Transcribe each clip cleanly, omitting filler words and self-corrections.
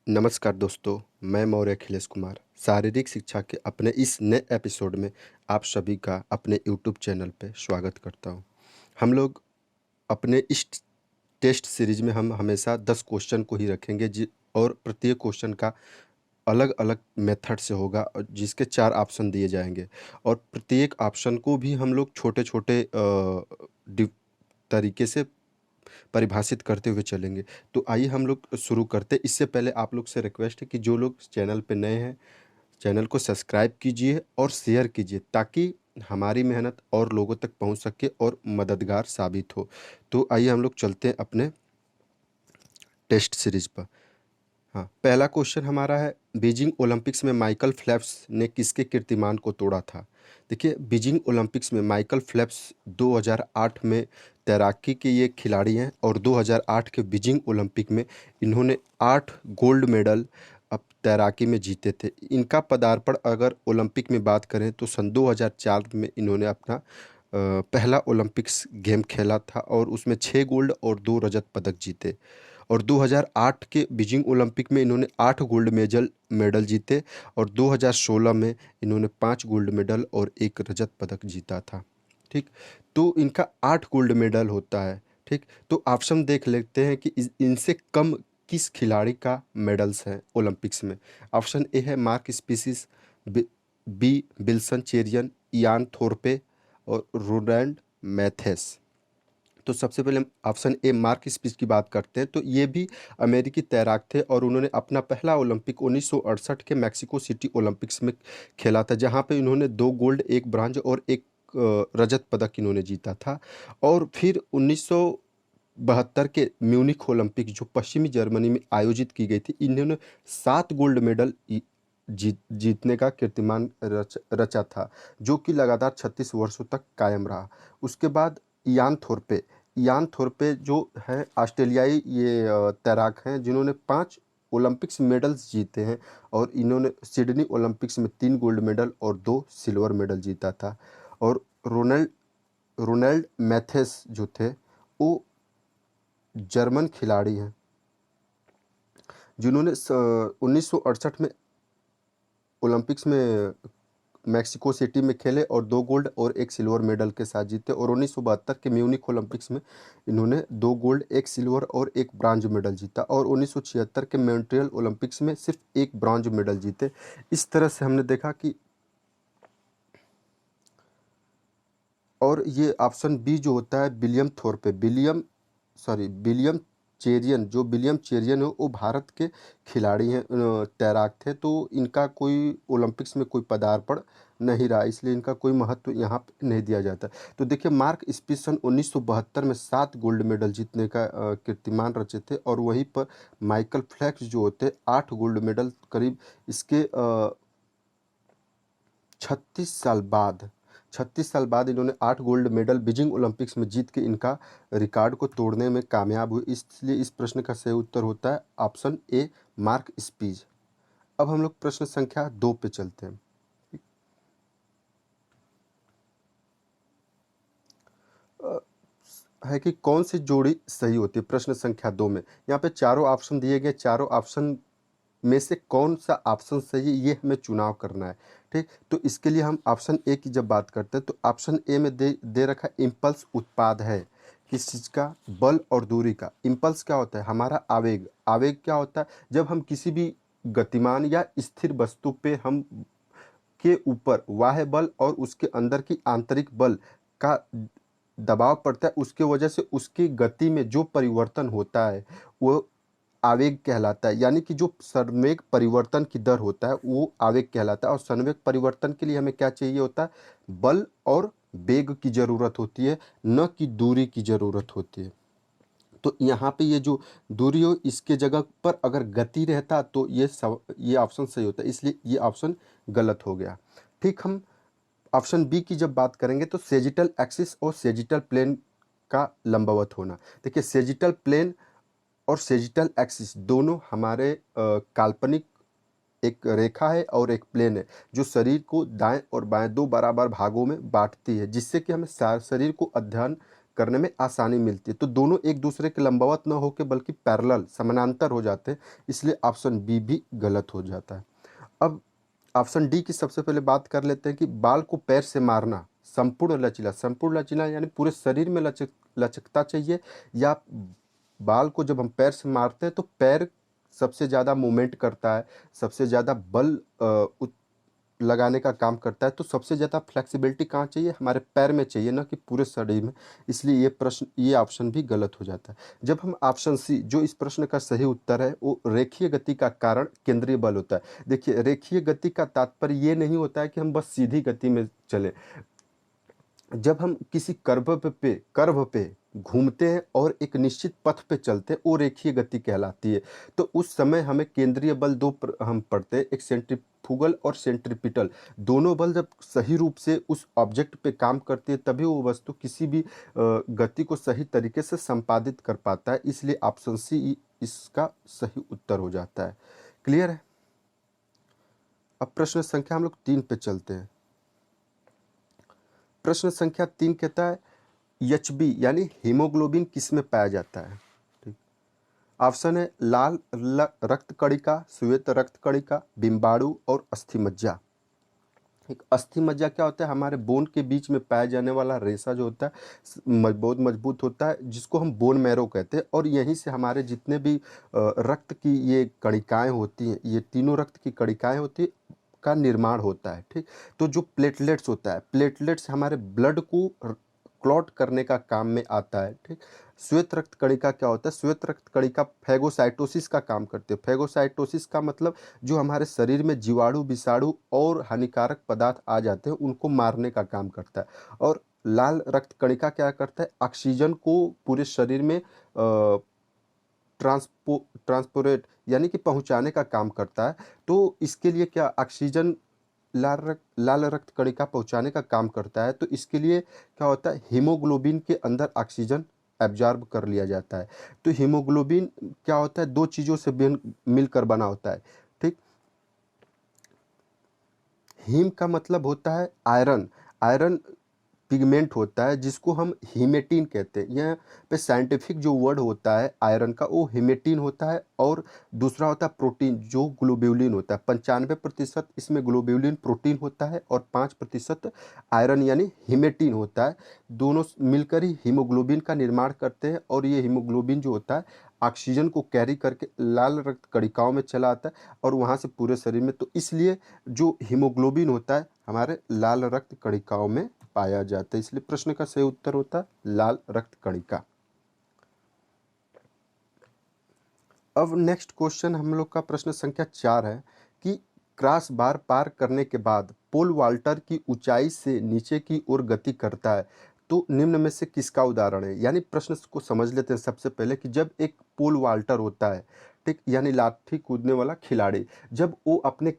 नमस्कार दोस्तों, मैं मौर्य अखिलेश कुमार शारीरिक शिक्षा के अपने इस नए एपिसोड में आप सभी का अपने यूट्यूब चैनल पे स्वागत करता हूं। हम लोग अपने इस टेस्ट सीरीज में हम हमेशा 10 क्वेश्चन को ही रखेंगे और प्रत्येक क्वेश्चन का अलग-अलग मेथड से होगा और जिसके 4 ऑप्शन दिए जाएँगे और प्रत्येक ऑप्शन को भी हम लोग छोटे-छोटे डिव तरीके से परिभाषित करते हुए चलेंगे। तो आइए हम लोग शुरू करते हैं। इससे पहले आप लोग से रिक्वेस्ट है कि जो लोग चैनल पे नए हैं, चैनल को सब्सक्राइब कीजिए और शेयर कीजिए ताकि हमारी मेहनत और लोगों तक पहुँच सके और मददगार साबित हो। तो आइए हम लोग चलते हैं अपने टेस्ट सीरीज पर। हाँ, पहला क्वेश्चन हमारा है बीजिंग ओलंपिक्स में माइकल फेल्प्स ने किसके कीर्तिमान को तोड़ा था? देखिए, बीजिंग ओलंपिक्स में माइकल फेल्प्स 2008 में तैराकी के ये खिलाड़ी हैं और 2008 के बीजिंग ओलंपिक में इन्होंने 8 गोल्ड मेडल तैराकी में जीते थे। इनका पदार्पण अगर ओलंपिक में बात करें तो सन 2004 में इन्होंने अपना पहला ओलंपिक्स गेम खेला था और उसमें 6 गोल्ड और 2 रजत पदक जीते। और 2008 के बीजिंग ओलंपिक में इन्होंने 8 गोल्ड मेडल जीते और 2016 में इन्होंने 5 गोल्ड मेडल और 1 रजत पदक जीता था। ठीक, तो इनका 8 गोल्ड मेडल होता है। ठीक, तो ऑप्शन देख लेते हैं कि इनसे कम किस खिलाड़ी का मेडल्स हैं ओलंपिक्स में। ऑप्शन ए है Mark Spitz, B Wilson Cherian, Ian Thorpe और रोडैंड मैथेस। तो सबसे पहले हम ऑप्शन ए मार्क स्पिच की बात करते हैं। तो ये भी अमेरिकी तैराक थे और उन्होंने अपना पहला ओलंपिक 1968 के मेक्सिको सिटी ओलंपिक्स में खेला था, जहाँ पे इन्होंने 2 गोल्ड, 1 ब्रॉन्ज और 1 रजत पदक इन्होंने जीता था। और फिर 1972 के म्यूनिख ओलंपिक जो पश्चिमी जर्मनी में आयोजित की गई थी, इन्होंने 7 गोल्ड मेडल जीतने का कीर्तिमान रचा था, जो कि लगातार 36 वर्षों तक कायम रहा। उसके बाद इयान थोरपे जो हैं ऑस्ट्रेलियाई ये तैराक हैं जिन्होंने 5 ओलंपिक्स मेडल्स जीते हैं और इन्होंने सिडनी ओलंपिक्स में 3 गोल्ड मेडल और 2 सिल्वर मेडल जीता था। और रोनाल्ड रोनाल्ड मैथेस जो थे, वो जर्मन खिलाड़ी हैं जिन्होंने 1968 में ओलंपिक्स में मेक्सिको सिटी में खेले और 2 गोल्ड और 1 सिल्वर मेडल के साथ जीते। और 1972 के म्यूनिख ओलंपिक्स में इन्होंने 2 गोल्ड, 1 सिल्वर और 1 ब्रॉन्ज मेडल जीता और 1976 के मॉन्ट्रियल ओलंपिक्स में सिर्फ 1 ब्रॉन्ज मेडल जीते। इस तरह से हमने देखा कि और ये ऑप्शन बी जो होता है विलियम चेरियन है, वो भारत के खिलाड़ी हैं, तैराक थे। तो इनका कोई ओलंपिक्स में कोई पदार्पण नहीं रहा, इसलिए इनका कोई महत्व यहाँ पे नहीं दिया जाता। तो देखिए, मार्क स्पिच सन 1972 में 7 गोल्ड मेडल जीतने का कीर्तिमान रचे थे और वहीं पर माइकल फेल्प्स जो होते 8 गोल्ड मेडल करीब इसके 36 साल बाद 36 साल बाद इन्होंने 8 गोल्ड मेडल बीजिंग ओलंपिक्स में जीत के इनका रिकॉर्ड को तोड़ने में कामयाब हुए। इसलिए इस प्रश्न का सही उत्तर होता है ऑप्शन ए मार्क स्पीच। अब हम लोग प्रश्न संख्या 2 पे चलते हैं। अ, है कि कौन सी जोड़ी सही होती है प्रश्न संख्या 2 में। यहाँ पे चारों ऑप्शन दिए गए, चारों ऑप्शन में से कौन-सा ऑप्शन सही है ये हमें चुनाव करना है, ठीक? तो इसके लिए हम ऑप्शन ए की जब बात करते हैं तो ऑप्शन ए में दे दे रखा है इम्पल्स उत्पाद है, किस चीज़ का? बल और दूरी का। इम्पल्स क्या होता है? हमारा आवेग। आवेग क्या होता है? जब हम किसी भी गतिमान या स्थिर वस्तु पे हम के ऊपर बाह्य बल और उसके अंदर की आंतरिक बल का दबाव पड़ता है, उसके वजह से उसकी गति में जो परिवर्तन होता है, वो आवेग कहलाता है। यानी कि जो संवेग परिवर्तन की दर होता है वो आवेग कहलाता है और संवेग परिवर्तन के लिए हमें क्या चाहिए होता है? बल और वेग की ज़रूरत होती है, न कि दूरी की ज़रूरत होती है। तो यहाँ पे ये जो दूरी हो इसके जगह पर अगर गति रहता तो ये ऑप्शन सही होता, इसलिए ये ऑप्शन गलत हो गया। ठीक, हम ऑप्शन बी की जब बात करेंगे तो सेजिटल एक्सिस और सेजिटल प्लेन का लंबवत होना। देखिए, सेजिटल प्लेन और सेजिटल एक्सिस दोनों हमारे काल्पनिक एक रेखा है और एक प्लेन है, जो शरीर को दाएँ और बाएँ 2 बराबर भागों में बाँटती है, जिससे कि हमें शरीर को अध्ययन करने में आसानी मिलती है। तो दोनों एक दूसरे के लंबवत न होके बल्कि पैरेलल समानांतर हो जाते हैं, इसलिए ऑप्शन बी भी गलत हो जाता है। अब ऑप्शन डी की सबसे पहले बात कर लेते हैं कि बाल को पैर से मारना संपूर्ण लचीला यानी पूरे शरीर में लचकता चाहिए, या बाल को जब हम पैर से मारते हैं तो पैर सबसे ज़्यादा मूवमेंट करता है, सबसे ज़्यादा बल लगाने का काम करता है। तो सबसे ज़्यादा फ्लेक्सिबिलिटी कहाँ चाहिए? हमारे पैर में चाहिए, ना कि पूरे शरीर में। इसलिए ये ऑप्शन भी गलत हो जाता है। जब हम ऑप्शन सी, जो इस प्रश्न का सही उत्तर है, वो रेखीय गति का कारण केंद्रीय बल होता है। देखिए, रेखीय गति का तात्पर्य ये नहीं होता है कि हम बस सीधी गति में चलें। जब हम किसी कर्व पे घूमते हैं और एक निश्चित पथ पे चलते हैं, वो रेखीय गति कहलाती है। तो उस समय हमें केंद्रीय बल हम पढ़ते हैं, एक सेंट्रीफ्यूगल और सेंट्रीपिटल। दोनों बल जब सही रूप से उस ऑब्जेक्ट पे काम करती है, तभी वो वस्तु किसी भी गति को सही तरीके से संपादित कर पाता है। इसलिए ऑप्शन सी इसका सही उत्तर हो जाता है। क्लियर है? अब प्रश्न संख्या हम लोग 3 पे चलते हैं। प्रश्न संख्या 3 कहता है एचबी यानी हीमोग्लोबिन किस में पाया जाता है? ठीक। ऑप्शन है लाल रक्त कणिका, श्वेत रक्त कणिका, बिम्बाणु और अस्थि मज्जा। एक अस्थि मज्जा क्या होता है? हमारे बोन के बीच में पाया जाने वाला रेशा जो होता है, बहुत मजबूत होता है, जिसको हम बोन मैरो कहते हैं। और यहीं से हमारे जितने भी रक्त की ये कणिकाएं होती हैं, ये तीनों रक्त की कणिकाएं होती हैं, का निर्माण होता है। ठीक। तो जो प्लेटलेट्स होता है, प्लेटलेट्स हमारे ब्लड को क्लॉट करने का काम में आता है। ठीक। श्वेत रक्त कणिका क्या होता है? श्वेत रक्त कणिका फैगोसाइटोसिस का काम करते हैं। फैगोसाइटोसिस का मतलब जो हमारे शरीर में जीवाणु, विषाणु और हानिकारक पदार्थ आ जाते हैं, उनको मारने का काम करता है। और लाल रक्त कणिका क्या करता है? ऑक्सीजन को पूरे शरीर में ट्रांसपोर्ट यानी कि पहुंचाने का काम करता है। तो इसके लिए क्या ऑक्सीजन लाल रक्त कणिका पहुंचाने का काम करता है। तो इसके लिए क्या होता है? हीमोग्लोबिन के अंदर ऑक्सीजन एब्जॉर्ब कर लिया जाता है। तो हीमोग्लोबिन क्या होता है? दो चीज़ों से मिलकर बना होता है। ठीक। हीम का मतलब होता है आयरन। आयरन पिगमेंट होता है जिसको हम हीमेटिन कहते हैं। यहाँ पे साइंटिफिक जो वर्ड होता है आयरन का, वो हीमेटिन होता है। और दूसरा होता है प्रोटीन, जो ग्लोब्यूलिन होता है। 95% इसमें ग्लोब्यूलिन प्रोटीन होता है और 5% आयरन यानी हीमेटिन होता है। दोनों मिलकर ही हीमोग्लोबिन का निर्माण करते हैं। और ये हीमोग्लोबिन जो होता है ऑक्सीजन को कैरी करके लाल रक्त कणिकाओं में चला आता है और वहाँ से पूरे शरीर में। तो इसलिए जो हीमोग्लोबिन होता है हमारे लाल रक्त कणिकाओं में पाया जाता है। इसलिए प्रश्न का सही उत्तर होता है लाल रक्त कणिका। अब नेक्स्ट क्वेश्चन हम लोग का प्रश्न संख्या 4 है कि क्रॉस बार पार करने के बाद पोल वाल्टर की ऊंचाई से नीचे की ओर गति करता है, तो निम्न में से किसका उदाहरण है? यानी प्रश्न को समझ लेते हैं सबसे पहले कि जब एक पोल वाल्टर होता है, ठीक, यानी लाठी कूदने वाला खिलाड़ी, जब वो अपने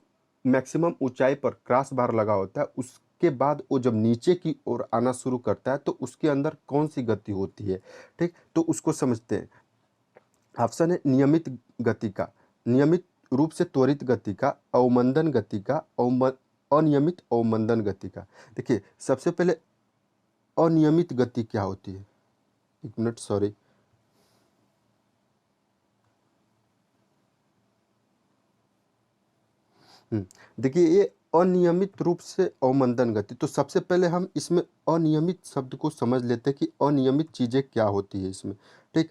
मैक्सिमम ऊंचाई पर क्रॉस बार लगा होता है, उसके बाद वो जब नीचे की ओर आना शुरू करता है, तो उसके अंदर कौन सी गति होती है? ठीक। तो उसको समझते हैं। ऑप्शन है नियमित गति का, नियमित रूप से त्वरित गति का, अवमंदन गति का, अनियमित अवमंदन गति का। देखिए, सबसे पहले अनियमित गति क्या होती है? एक मिनट, सॉरी। देखिए, ये अनियमित रूप से अवमंदन गति। तो सबसे पहले हम इसमें अनियमित शब्द को समझ लेते हैं कि अनियमित चीजें क्या होती है इसमें। ठीक।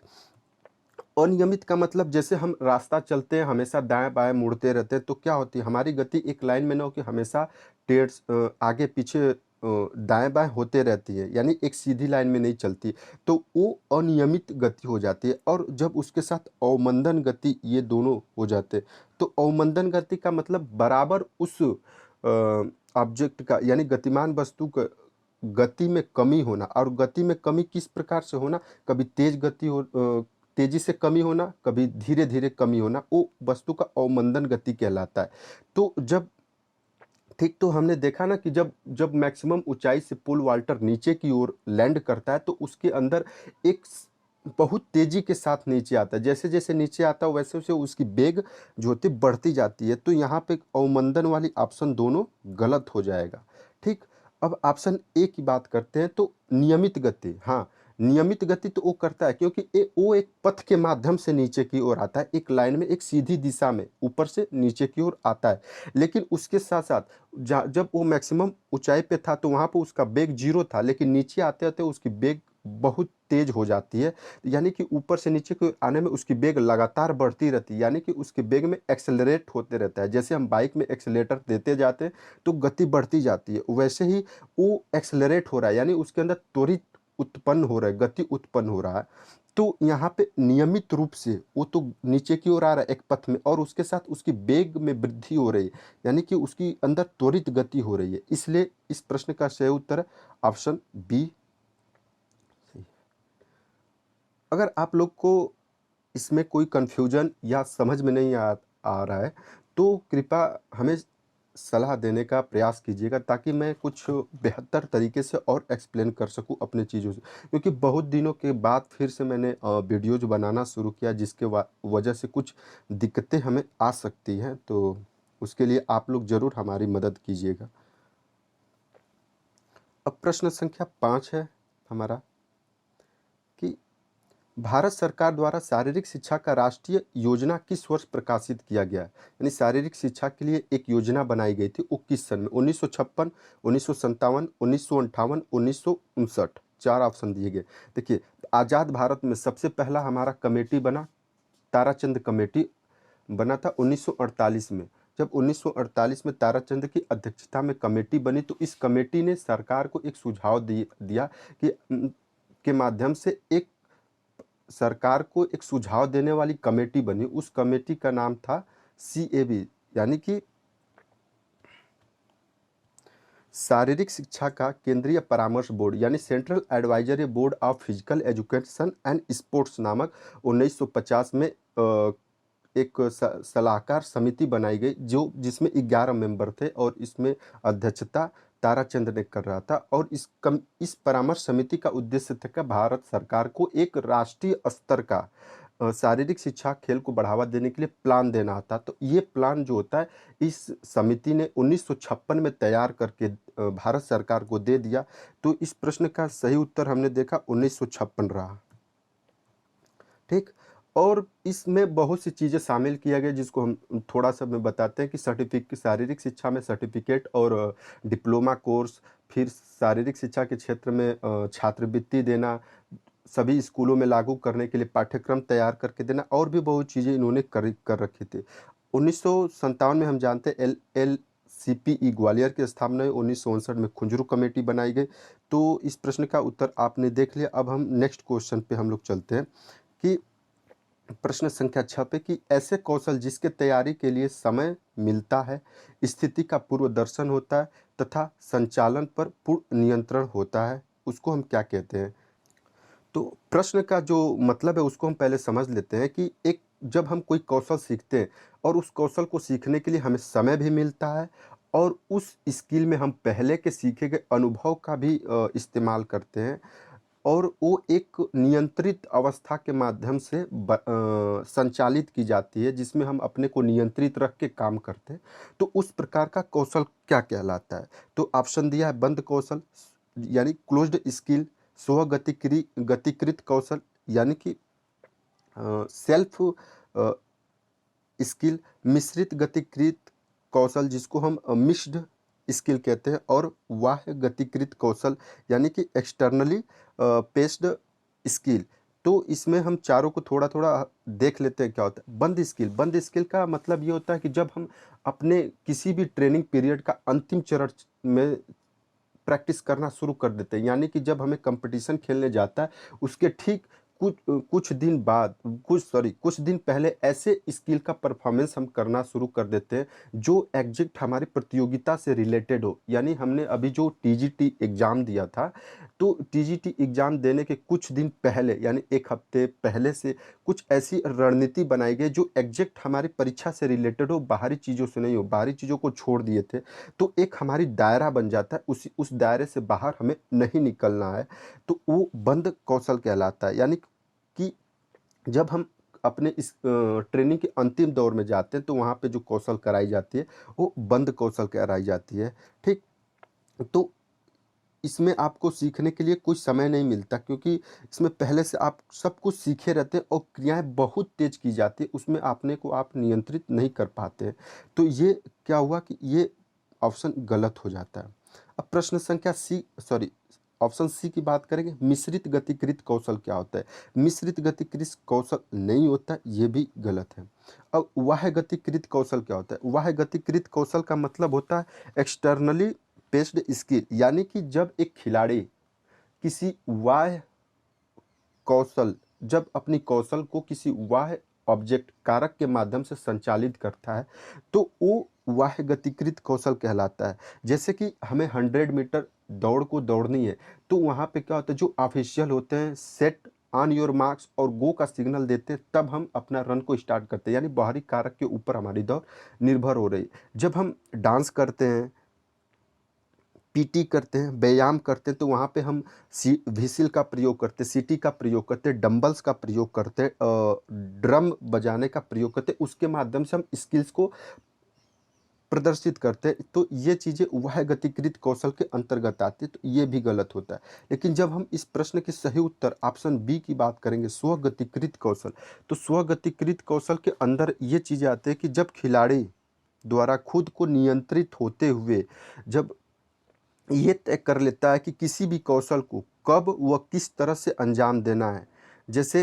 अनियमित का मतलब जैसे हम रास्ता चलते हैं, हमेशा दाएं बाएं मुड़ते रहते हैं, तो क्या होती है? हमारी गति एक लाइन में ना हो कि हमेशा आगे पीछे दाएं बाएं होते रहती है, यानी एक सीधी लाइन में नहीं चलती। तो वो अनियमित गति हो जाती है। और जब उसके साथ अवमंदन गति, ये दोनों हो जाते हैं, तो अवमंदन गति का मतलब बराबर उस ऑब्जेक्ट का, यानी गतिमान वस्तु का गति में कमी होना। और गति में कमी किस प्रकार से होना? कभी तेजी से कमी होना, कभी धीरे धीरे कमी होना, वो वस्तु का अवमंदन गति कहलाता है। तो जब ठीक, तो हमने देखा ना कि जब जब मैक्सिमम ऊंचाई से पुल वाल्टर नीचे की ओर लैंड करता है, तो उसके अंदर एक बहुत तेजी के साथ नीचे आता है। जैसे जैसे नीचे आता है वैसे वैसे उसकी वेग जो होती है बढ़ती जाती है। तो यहाँ पे अवमंदन वाली ऑप्शन दोनों गलत हो जाएगा। ठीक। अब ऑप्शन ए की बात करते हैं, तो नियमित गति, हाँ, नियमित गति तो वो करता है क्योंकि वो एक पथ के माध्यम से नीचे की ओर आता है, एक लाइन में एक सीधी दिशा में ऊपर से नीचे की ओर आता है। लेकिन उसके साथ-साथ जब वो मैक्सिमम ऊँचाई पे था तो वहाँ पे उसका वेग 0 था, लेकिन नीचे आते-आते उसकी वेग बहुत तेज़ हो जाती है। यानी कि ऊपर से नीचे की ओर आने में उसकी वेग लगातार बढ़ती रहती है, यानी कि उसके वेग में एक्सेलरेट होते रहता है। जैसे हम बाइक में एक्सेलेरेटर देते जाते हैं तो गति बढ़ती जाती है, वैसे ही वो एक्सेलरेट हो रहा है, यानी उसके अंदर त्वरित उत्पन्न हो रहा है, गति उत्पन्न हो रहा है। तो यहाँ पे नियमित रूप से वो तो नीचे की ओर आ रहा है एक पथ में और उसके साथ उसकी वेग में वृद्धि हो रही है, यानी कि उसकी अंदर त्वरित गति हो रही है। इसलिए इस प्रश्न का सही उत्तर है ऑप्शन बी। अगर आप लोग को इसमें कोई कन्फ्यूजन या समझ में नहीं आ रहा है, तो कृपया हमें सलाह देने का प्रयास कीजिएगा ताकि मैं कुछ बेहतर तरीके से और एक्सप्लेन कर सकूँ अपने चीज़ों से। क्योंकि बहुत दिनों के बाद फिर से मैंने वीडियोज़ बनाना शुरू किया जिसके वजह से कुछ दिक्कतें हमें आ सकती हैं, तो उसके लिए आप लोग ज़रूर हमारी मदद कीजिएगा। अब प्रश्न संख्या 5 है हमारा कि भारत सरकार द्वारा शारीरिक शिक्षा का राष्ट्रीय योजना किस वर्ष प्रकाशित किया गया? यानी शारीरिक शिक्षा के लिए एक योजना बनाई गई थी, वो किस सन में? 1956, 1957, 1958, 1959, 4 ऑप्शन दिए गए। देखिए, आज़ाद भारत में सबसे पहला हमारा कमेटी बना, ताराचंद कमेटी बना था 1948 में। जब 1948 में ताराचंद की अध्यक्षता में कमेटी बनी तो इस कमेटी ने सरकार को एक सुझाव दिया कि के माध्यम से एक सरकार को एक सुझाव देने वाली कमेटी बनी, उस कमेटी का नाम था सीएबी, यानी कि शारीरिक शिक्षा का केंद्रीय परामर्श बोर्ड, यानी central advisory board of physical education and sports नामक 1950 में एक सलाहकार समिति बनाई गई जो जिसमें 11 मेंबर थे और इसमें अध्यक्षता ताराचंद ने कर रहा था और इस परामर्श समिति का उद्देश्य था कि भारत सरकार को एक राष्ट्रीय स्तर का शारीरिक शिक्षा खेल को बढ़ावा देने के लिए प्लान देना था। तो ये प्लान जो होता है इस समिति ने 1956 में तैयार करके भारत सरकार को दे दिया। तो इस प्रश्न का सही उत्तर हमने देखा 1956 रहा। ठीक। और इसमें बहुत सी चीज़ें शामिल किया गया जिसको हम थोड़ा-सा मैं बताते हैं कि शारीरिक शिक्षा में सर्टिफ़िकेट और डिप्लोमा कोर्स, फिर शारीरिक शिक्षा के क्षेत्र में छात्रवृत्ति देना, सभी स्कूलों में लागू करने के लिए पाठ्यक्रम तैयार करके देना और भी बहुत चीज़ें इन्होंने कर रखी थी। 1957 में हम जानते हैं एलएलसीपीई ग्वालियर की स्थापना हुई, 1959 में खुंजरू कमेटी बनाई गई। तो इस प्रश्न का उत्तर आपने देख लिया। अब हम नेक्स्ट क्वेश्चन पे हम लोग चलते हैं कि प्रश्न संख्या 6 पे कि ऐसे कौशल जिसके तैयारी के लिए समय मिलता है, स्थिति का पूर्व दर्शन होता है तथा संचालन पर पूर्ण नियंत्रण होता है, उसको हम क्या कहते हैं? तो प्रश्न का जो मतलब है उसको हम पहले समझ लेते हैं कि एक जब हम कोई कौशल सीखते हैं और उस कौशल को सीखने के लिए हमें समय भी मिलता है और उस स्किल में हम पहले के सीखे गए अनुभव का भी इस्तेमाल करते हैं और वो एक नियंत्रित अवस्था के माध्यम से संचालित की जाती है जिसमें हम अपने को नियंत्रित रख के काम करते हैं। तो उस प्रकार का कौशल क्या कहलाता है? तो ऑप्शन दिया है बंद कौशल यानी क्लोज्ड स्किल, गतिकृत कौशल यानी कि सेल्फ स्किल, मिश्रित गतिकृत कौशल जिसको हम मिक्स्ड स्किल कहते हैं और बाह्य गतिकृत कौशल यानी कि एक्सटर्नली पेस्ड स्किल। तो इसमें हम चारों को थोड़ा-थोड़ा देख लेते हैं क्या होता है। बंद स्किल का मतलब ये होता है कि जब हम अपने किसी भी ट्रेनिंग पीरियड का अंतिम चरण में प्रैक्टिस करना शुरू कर देते हैं। यानी कि जब हमें कंपटीशन खेलने जाता है, उसके ठीक कुछ दिन बाद कुछ दिन पहले ऐसे स्किल का परफॉर्मेंस हम करना शुरू कर देते हैं, जो एग्ज़ैक्ट हमारी प्रतियोगिता से रिलेटेड हो। यानी हमने अभी जो टीजीटी एग्ज़ाम दिया था, तो टीजीटी एग्ज़ाम देने के कुछ दिन पहले यानी 1 हफ्ते पहले से कुछ ऐसी रणनीति बनाई गई जो एग्ज़ैक्ट हमारी परीक्षा से रिलेटेड हो, बाहरी चीज़ों से नहीं हो। बाहरी चीज़ों को छोड़ दिए थे। तो एक हमारी दायरा बन जाता है, उस दायरे से बाहर हमें नहीं निकलना है, तो वो बंद कौशल कहलाता है। यानी कि जब हम अपने इस ट्रेनिंग के अंतिम दौर में जाते हैं, तो वहाँ पे जो कौशल कराई जाती है, वो बंद कौशल कराई जाती है, ठीक? तो इसमें आपको सीखने के लिए कोई समय नहीं मिलता, क्योंकि इसमें पहले से आप सब कुछ सीखे रहते हैं और क्रियाएँ बहुत तेज़ की जाती है, उसमें अपने को आप नियंत्रित नहीं कर पाते हैं। तो ये क्या हुआ कि ये ऑप्शन गलत हो जाता है। अब प्रश्न संख्या ऑप्शन सी की बात करेंगे, मिश्रित गतिकृत कौशल क्या होता है? मिश्रित गतिकृत कौशल नहीं होता, ये भी गलत है। अब वाह्य गतिकृत कौशल क्या होता है? वाह्य गतिकृत कौशल का मतलब होता है एक्सटर्नली बेस्ड स्किल, यानी कि जब एक खिलाड़ी किसी बाह्य कौशल जब अपनी कौशल को किसी बाह्य ऑब्जेक्ट कारक के माध्यम से संचालित करता है, तो वो बाह्य गतिकृत कौशल कहलाता है। जैसे कि हमें 100 मीटर दौड़ को दौड़नी है, तो वहाँ पे क्या होता है, जो ऑफिशियल होते हैं सेट ऑन योर मार्क्स और गो का सिग्नल देते हैं, तब हम अपना रन को स्टार्ट करते हैं, यानी बाहरी कारक के ऊपर हमारी दौड़ निर्भर हो रही है। जब हम डांस करते हैं, पीटी करते हैं, व्यायाम करते हैं, तो वहाँ पे हम व्हिसिल का प्रयोग करते हैं, सीटी का प्रयोग करते हैं, डंबल्स का प्रयोग करते हैं, ड्रम बजाने का प्रयोग करते हैं, उसके माध्यम से हम स्किल्स को प्रदर्शित करते हैं। तो ये चीज़ें वह गतिकृत कौशल के अंतर्गत आती है, तो ये भी गलत होता है। लेकिन जब हम इस प्रश्न के सही उत्तर ऑप्शन बी की बात करेंगे, स्वगतिकृत कौशल, तो स्वगतिकृत कौशल के अंदर ये चीज़ें आती है कि जब खिलाड़ी द्वारा खुद को नियंत्रित होते हुए जब ये तय कर लेता है कि किसी भी कौशल को कब व किस तरह से अंजाम देना है। जैसे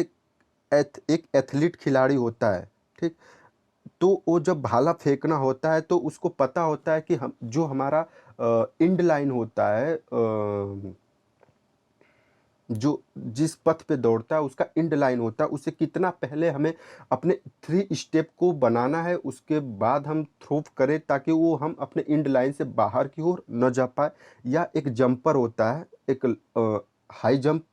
एक एथलीट खिलाड़ी होता है, ठीक? तो वो जब भाला फेंकना होता है, तो उसको पता होता है कि हम जो हमारा एंड लाइन होता है, जो जिस पथ पे दौड़ता है उसका एंड लाइन होता है, उससे कितना पहले हमें अपने 3 स्टेप को बनाना है, उसके बाद हम थ्रो करें ताकि वो हम अपने एंड लाइन से बाहर की ओर न जा पाए। या एक जंपर होता है, एक हाई जंप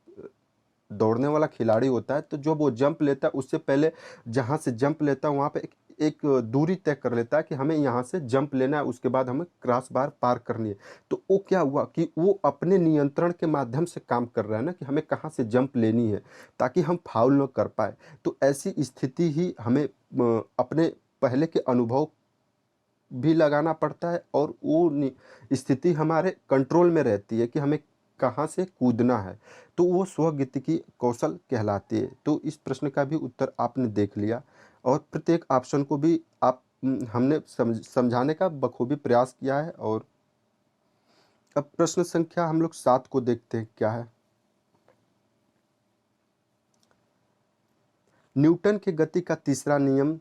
दौड़ने वाला खिलाड़ी होता है, तो जब वो जंप लेता है उससे पहले जहाँ से जंप लेता है वहाँ पे एक एक दूरी तय कर लेता है कि हमें यहाँ से जंप लेना है, उसके बाद हमें क्रॉस बार पार करनी है। तो वो क्या हुआ कि वो अपने नियंत्रण के माध्यम से काम कर रहा है ना, कि हमें कहाँ से जंप लेनी है ताकि हम फाउल ना कर पाए। तो ऐसी स्थिति ही हमें अपने पहले के अनुभव भी लगाना पड़ता है, और वो स्थिति हमारे कंट्रोल में रहती है कि हमें कहाँ से कूदना है। तो वो स्वगतिकी कौशल कहलाती है। तो इस प्रश्न का भी उत्तर आपने देख लिया, और प्रत्येक ऑप्शन को भी हमने समझाने का बखूबी प्रयास किया है। और अब प्रश्न संख्या हम लोग 7 को देखते हैं क्या है। न्यूटन के गति का तीसरा नियम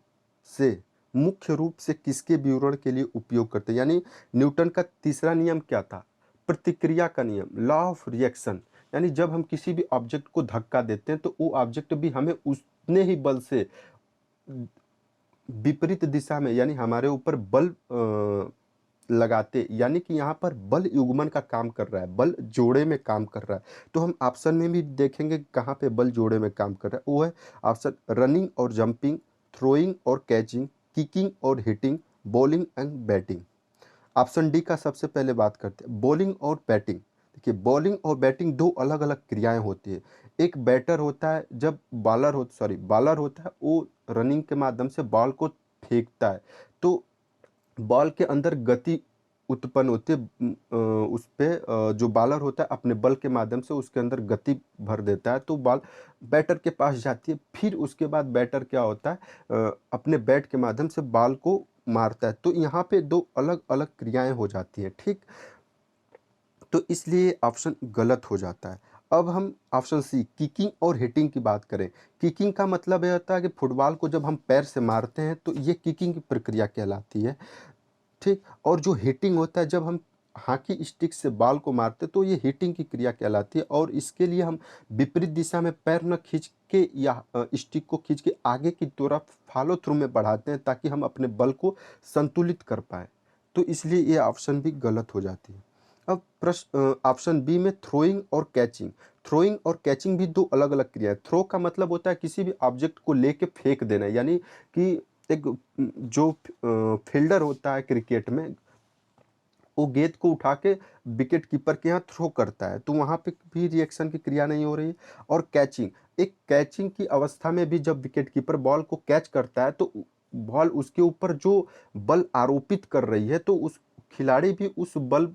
से मुख्य रूप से किसके विवरण के लिए उपयोग करते हैं? यानी न्यूटन का तीसरा नियम क्या था? प्रतिक्रिया का नियम, लॉ ऑफ रिएक्शन। यानी जब हम किसी भी ऑब्जेक्ट को धक्का देते हैं, तो वो ऑब्जेक्ट भी हमें उतने ही बल से विपरीत दिशा में, यानी हमारे ऊपर बल लगाते, यानी कि यहाँ पर बल युग्मन का काम कर रहा है, बल जोड़े में काम कर रहा है। तो हम ऑप्शन में भी देखेंगे कहाँ पे बल जोड़े में काम कर रहा है। वो है ऑप्शन रनिंग और जंपिंग, थ्रोइंग और कैचिंग, किकिंग और hitting, bowling and batting. Option D का सबसे पहले बात करते हैं, बॉलिंग और बैटिंग। देखिए, बॉलिंग और बैटिंग दो अलग अलग क्रियाएं होती है। एक बैटर होता है, जब बॉलर होता है, वो रनिंग के माध्यम से बॉल को फेंकता है, तो बॉल के अंदर गति उत्पन्न होती है। उस पे जो बॉलर होता है अपने बल के माध्यम से उसके अंदर गति भर देता है, तो बॉल बैटर के पास जाती है। फिर उसके बाद बैटर क्या होता है, अपने बैट के माध्यम से बॉल को मारता है। तो यहाँ पे दो अलग अलग क्रियाएं हो जाती हैं, ठीक? तो इसलिए ऑप्शन गलत हो जाता है। अब हम ऑप्शन सी किकिंग और हिटिंग की बात करें। किकिंग का मतलब ये होता है कि फुटबॉल को जब हम पैर से मारते हैं, तो ये किकिंग की प्रक्रिया कहलाती है, ठीक? और जो हिटिंग होता है, जब हम हॉकी स्टिक से बॉल को मारते हैं, तो ये हिटिंग की क्रिया कहलाती है। और इसके लिए हम विपरीत दिशा में पैर न खींच के या स्टिक को खींच के आगे की तरफ फॉलो थ्रू में बढ़ाते हैं, ताकि हम अपने बल को संतुलित कर पाएँ। तो इसलिए ये ऑप्शन भी गलत हो जाती है। अब प्रश्न ऑप्शन बी में थ्रोइंग और कैचिंग। थ्रोइंग और कैचिंग भी दो अलग अलग क्रिया है। थ्रो का मतलब होता है किसी भी ऑब्जेक्ट को लेके फेंक देना, यानी कि एक जो फील्डर होता है क्रिकेट में, वो गेंद को उठा के विकेट कीपर के यहाँ थ्रो करता है, तो वहाँ पे भी रिएक्शन की क्रिया नहीं हो रही है। और कैचिंग, एक कैचिंग की अवस्था में भी जब विकेट कीपर बॉल को कैच करता है, तो बॉल उसके ऊपर जो बल आरोपित कर रही है, तो उस खिलाड़ी भी उस बल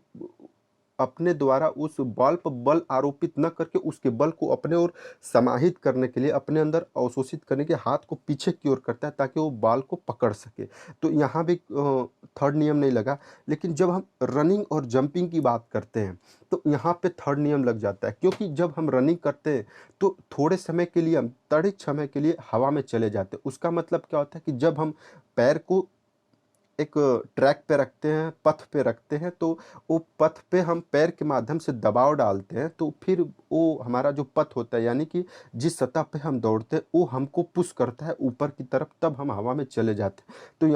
अपने द्वारा उस बॉल पर बल आरोपित न करके उसके बल को अपने ओर समाहित करने के लिए, अपने अंदर अवशोषित करने के हाथ को पीछे की ओर करता है ताकि वो बॉल को पकड़ सके। तो यहाँ भी थर्ड नियम नहीं लगा। लेकिन जब हम रनिंग और जंपिंग की बात करते हैं तो यहाँ पे थर्ड नियम लग जाता है, क्योंकि जब हम रनिंग करते हैं तो थोड़े समय के लिए, हम त्वरित समय के लिए हवा में चले जाते हैं। उसका मतलब क्या होता है कि जब हम पैर को एक ट्रैक पे रखते हैं, पथ पे रखते हैं, तो वो पथ पे हम पैर के माध्यम से दबाव डालते हैं, तो फिर वो हमारा जो पथ होता है, यानी कि जिस सतह पे हम दौड़ते हैं, वो हमको पुश करता है ऊपर की तरफ, तब हम हवा में चले जाते हैं। तो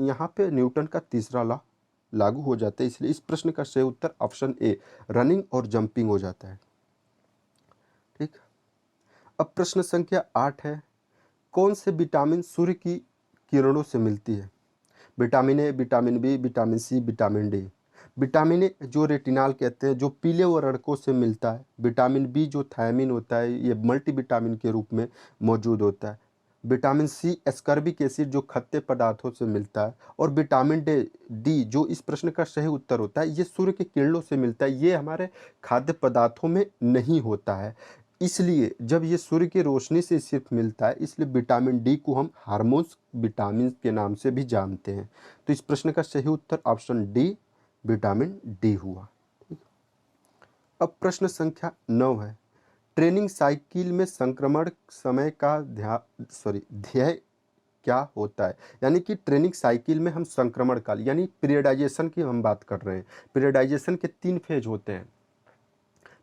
यहाँ पे न्यूटन का तीसरा लॉ लागू हो जाता है। इसलिए इस प्रश्न का सही उत्तर ऑप्शन ए, रनिंग और जंपिंग हो जाता है। ठीक। अब प्रश्न संख्या 8 है, कौन से विटामिन सूर्य की किरणों से मिलती है? Vitamin A, vitamin B, vitamin C, vitamin D. Vitamin A जो रेटिनॉल कहते हैं, जो पीले वर्णकों से मिलता है। विटामिन बी जो थायमिन होता है, ये मल्टीविटामिन के रूप में मौजूद होता है। विटामिन सी एस्कॉर्बिक एसिड जो खट्टे पदार्थों से मिलता है। और विटामिन डी जो इस प्रश्न का सही उत्तर होता है, ये सूर्य की किरणों से मिलता है, ये हमारे खाद्य पदार्थों में नहीं होता है। इसलिए जब ये सूर्य की रोशनी से सिर्फ मिलता है, इसलिए विटामिन डी को हम हार्मोन्स विटामिन के नाम से भी जानते हैं। तो इस प्रश्न का सही उत्तर ऑप्शन डी, विटामिन डी हुआ। ठीक। अब प्रश्न संख्या 9 है, ट्रेनिंग साइकिल में संक्रमण समय का ध्येय क्या होता है? यानी कि ट्रेनिंग साइकिल में हम संक्रमण काल यानी पीरियडाइजेशन की हम बात कर रहे हैं। पीरियडाइजेशन के 3 फेज होते हैं।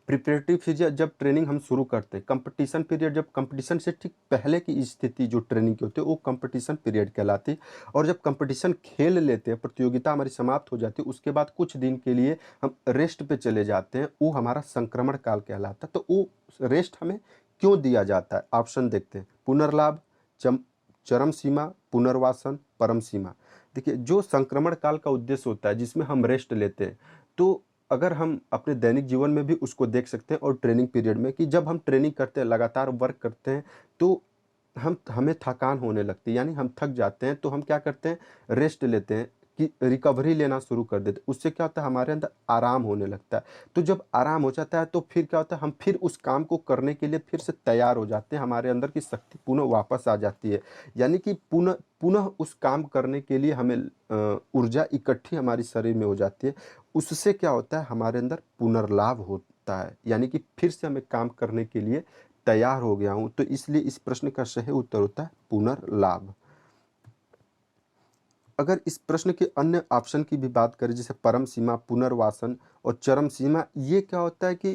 प्रिपरेटरी फेज जब ट्रेनिंग हम शुरू करते हैं, कंपटीशन पीरियड जब कंपटीशन से ठीक पहले की स्थिति जो ट्रेनिंग की होती है वो कंपटीशन पीरियड कहलाती है। और जब कंपटीशन खेल लेते हैं, प्रतियोगिता हमारी समाप्त हो जाती है, उसके बाद कुछ दिन के लिए हम रेस्ट पे चले जाते हैं, वो हमारा संक्रमण काल कहलाता है। तो वो रेस्ट हमें क्यों दिया जाता है? ऑप्शन देखते हैं, पुनर्लाभ, चरम सीमा, पुनर्वासन, परम सीमा। देखिए, जो संक्रमण काल का उद्देश्य होता है जिसमें हम रेस्ट लेते हैं, तो अगर हम अपने दैनिक जीवन में भी उसको देख सकते हैं, और ट्रेनिंग पीरियड में, कि जब हम ट्रेनिंग करते हैं, लगातार वर्क करते हैं, तो हमें थकान होने लगती है, यानी हम थक जाते हैं, तो हम क्या करते हैं, रेस्ट लेते हैं, कि रिकवरी लेना शुरू कर देते हैं। उससे क्या होता है, हमारे अंदर आराम होने लगता है। तो जब आराम हो जाता है तो फिर क्या होता है, हम फिर उस काम को करने के लिए फिर से तैयार हो जाते हैं, हमारे अंदर की शक्ति पुनः वापस आ जाती है। यानी कि पुनः पुनः उस काम करने के लिए हमें ऊर्जा इकट्ठी हमारे शरीर में हो जाती है। उससे क्या होता है, हमारे अंदर पुनर्लाभ होता है, यानी कि फिर से हमें काम करने के लिए तैयार हो गया हूँ। तो इसलिए इस प्रश्न का सही उत्तर होता है पुनर्लाभ। अगर इस प्रश्न के अन्य ऑप्शन की भी बात करें, जैसे परम सीमा, पुनर्वासन और चरम सीमा, ये क्या होता है कि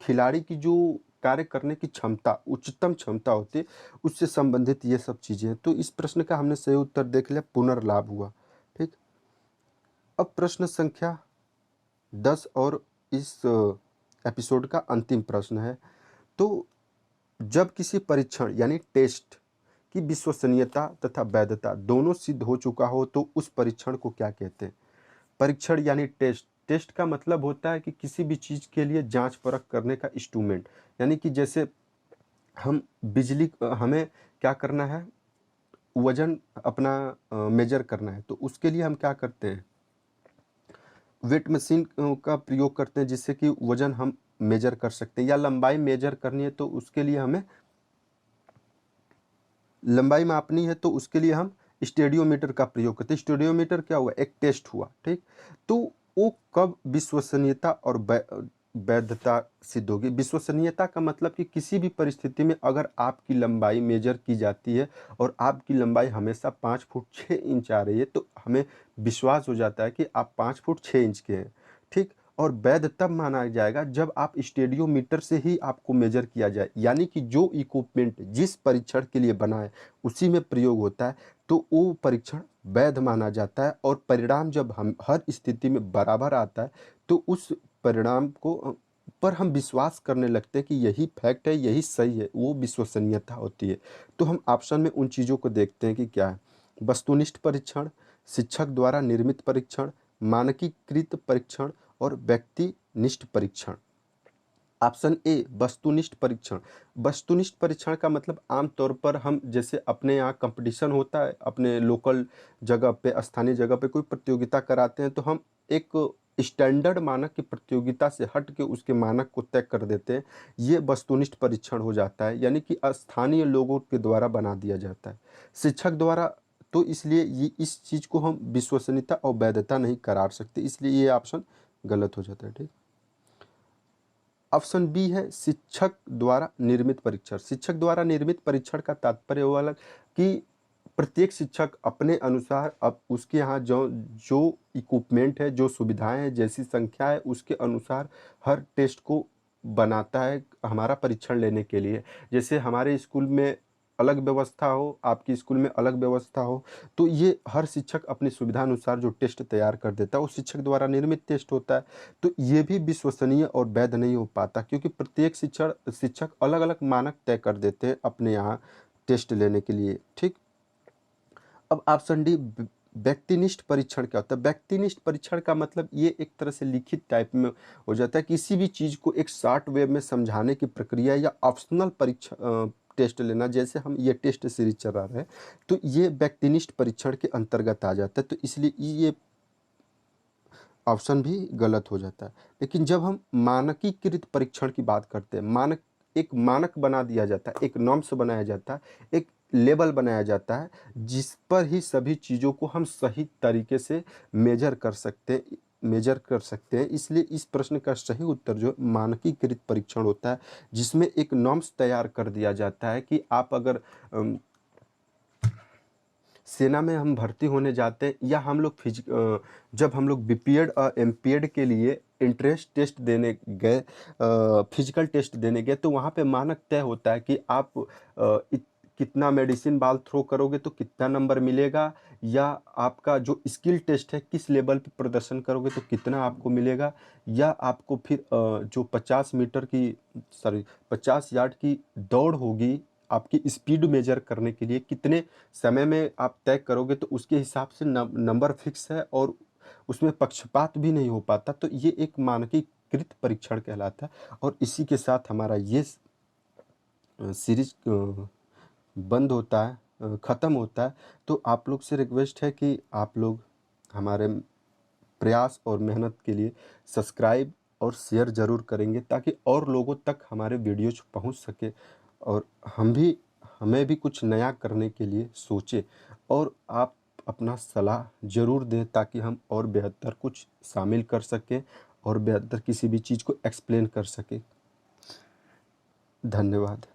खिलाड़ी की जो कार्य करने की क्षमता, उच्चतम क्षमता होती है, उससे संबंधित ये सब चीज़ें हैं। तो इस प्रश्न का हमने सही उत्तर देख लिया, पुनर्लाभ हुआ। ठीक। अब प्रश्न संख्या 10 और इस एपिसोड का अंतिम प्रश्न है। तो जब किसी परीक्षण यानी टेस्ट की विश्वसनीयता तथा वैधता दोनों सिद्ध हो चुका हो, तो उस परीक्षण को क्या कहते हैं? परीक्षण यानी टेस्ट। टेस्ट का मतलब होता है कि किसी भी चीज़ के लिए जांच परख करने का इंस्ट्रूमेंट। यानी कि जैसे हम हमें क्या करना है, वजन अपना मेजर करना है, तो उसके लिए हम क्या करते हैं, वेट मशीन का प्रयोग करते हैं, जिससे कि वजन हम मेजर कर सकते हैं। या लंबाई मेजर करनी है तो उसके लिए हमें लंबाई मापनी है, तो उसके लिए हम स्टेडियोमीटर का प्रयोग करते हैं। स्टेडियोमीटर क्या हुआ, एक टेस्ट हुआ। ठीक। तो वो कब विश्वसनीयता और वैधता सिद्ध होगी? विश्वसनीयता का मतलब कि किसी भी परिस्थिति में अगर आपकी लंबाई मेजर की जाती है और आपकी लंबाई हमेशा 5 फुट 6 इंच आ रही है, तो हमें विश्वास हो जाता है कि आप 5 फुट 6 इंच के हैं। ठीक। और वैध तब माना जाएगा जब आप स्टेडियोमीटर से ही आपको मेजर किया जाए, यानी कि जो इक्विपमेंट जिस परीक्षण के लिए बना है उसी में प्रयोग होता है, तो वो परीक्षण वैध माना जाता है। और परिणाम जब हम हर स्थिति में बराबर आता है, तो उस परिणाम को पर हम विश्वास करने लगते हैं कि यही फैक्ट है, यही सही है, वो विश्वसनीयता होती है। तो हम ऑप्शन में उन चीज़ों को देखते हैं कि क्या है, वस्तुनिष्ठ परीक्षण, शिक्षक द्वारा निर्मित परीक्षण, मानकीकृत परीक्षण और व्यक्तिनिष्ठ परीक्षण। ऑप्शन ए, वस्तुनिष्ठ परीक्षण। वस्तुनिष्ठ परीक्षण का मतलब आमतौर पर हम जैसे अपने यहाँ कंपटीशन होता है, अपने लोकल जगह पे, स्थानीय जगह पे कोई प्रतियोगिता कराते हैं, तो हम एक स्टैंडर्ड मानक की प्रतियोगिता से हट के उसके मानक को तय कर देते हैं, ये वस्तुनिष्ठ परीक्षण हो जाता है, यानी कि स्थानीय लोगों के द्वारा बना दिया जाता है, शिक्षक द्वारा। तो इसलिए ये इस चीज़ को हम विश्वसनीयता और वैधता नहीं करार सकते, इसलिए ये ऑप्शन गलत हो जाता है। ठीक। ऑप्शन बी है शिक्षक द्वारा निर्मित परीक्षण। शिक्षक द्वारा निर्मित परीक्षण का तात्पर्य वो अलग कि प्रत्येक शिक्षक अपने अनुसार अब उसके यहाँ जो जो इक्विपमेंट है, जो सुविधाएं हैं, जैसी संख्या है, उसके अनुसार हर टेस्ट को बनाता है हमारा परीक्षण लेने के लिए। जैसे हमारे स्कूल में अलग व्यवस्था हो, आपकी स्कूल में अलग व्यवस्था हो, तो ये हर शिक्षक अपनी सुविधा अनुसार जो टेस्ट तैयार कर देता है वो शिक्षक द्वारा निर्मित टेस्ट होता है। तो ये भी विश्वसनीय और वैध नहीं हो पाता, क्योंकि प्रत्येक शिक्षण शिक्षक अलग अलग मानक तय कर देते हैं अपने यहाँ टेस्ट लेने के लिए। ठीक। अब ऑप्शन डी व्यक्तिनिष्ठ परीक्षण क्या होता है? व्यक्तिनिष्ठ परीक्षण का मतलब ये एक तरह से लिखित टाइप में हो जाता है, किसी भी चीज़ को एक शॉर्ट वे में समझाने की प्रक्रिया या ऑप्शनल परीक्षा टेस्ट लेना, जैसे हम ये टेस्ट सीरीज चला रहे हैं, तो ये व्यक्तिनिष्ठ परीक्षण के अंतर्गत आ जाता है, तो इसलिए ये ऑप्शन भी गलत हो जाता है। लेकिन जब हम मानकीकृत परीक्षण की बात करते हैं, मानक एक मानक बना दिया जाता है, एक नॉर्म्स बनाया जाता है, एक लेबल बनाया जाता है, जिस पर ही सभी चीज़ों को हम सही तरीके से मेजर कर सकते हैं। इसलिए इस प्रश्न का सही उत्तर जो मानकीकृत परीक्षण होता है, जिसमें एक नॉर्म्स तैयार कर दिया जाता है कि आप अगर सेना में हम भर्ती होने जाते हैं, या हम लोग जब हम लोग बीपीएड और एमपीएड के लिए इंट्रेंस टेस्ट देने गए, फिजिकल टेस्ट देने गए, तो वहाँ पे मानक तय होता है कि आप कितना मेडिसिन बॉल थ्रो करोगे तो कितना नंबर मिलेगा, या आपका जो स्किल टेस्ट है किस लेवल पे प्रदर्शन करोगे तो कितना आपको मिलेगा, या आपको फिर जो 50 यार्ड की दौड़ होगी, आपकी स्पीड मेजर करने के लिए कितने समय में आप तय करोगे, तो उसके हिसाब से नंबर फिक्स है और उसमें पक्षपात भी नहीं हो पाता। तो ये एक मानकीकृत परीक्षण कहलाता है। और इसी के साथ हमारा ये सीरीज बंद होता है, ख़त्म होता है। तो आप लोग से रिक्वेस्ट है कि आप लोग हमारे प्रयास और मेहनत के लिए सब्सक्राइब और शेयर ज़रूर करेंगे, ताकि और लोगों तक हमारे वीडियोज पहुंच सके, और हमें भी कुछ नया करने के लिए सोचें, और आप अपना सलाह ज़रूर दें, ताकि हम और बेहतर कुछ शामिल कर सकें और बेहतर किसी भी चीज़ को एक्सप्लेन कर सकें। धन्यवाद।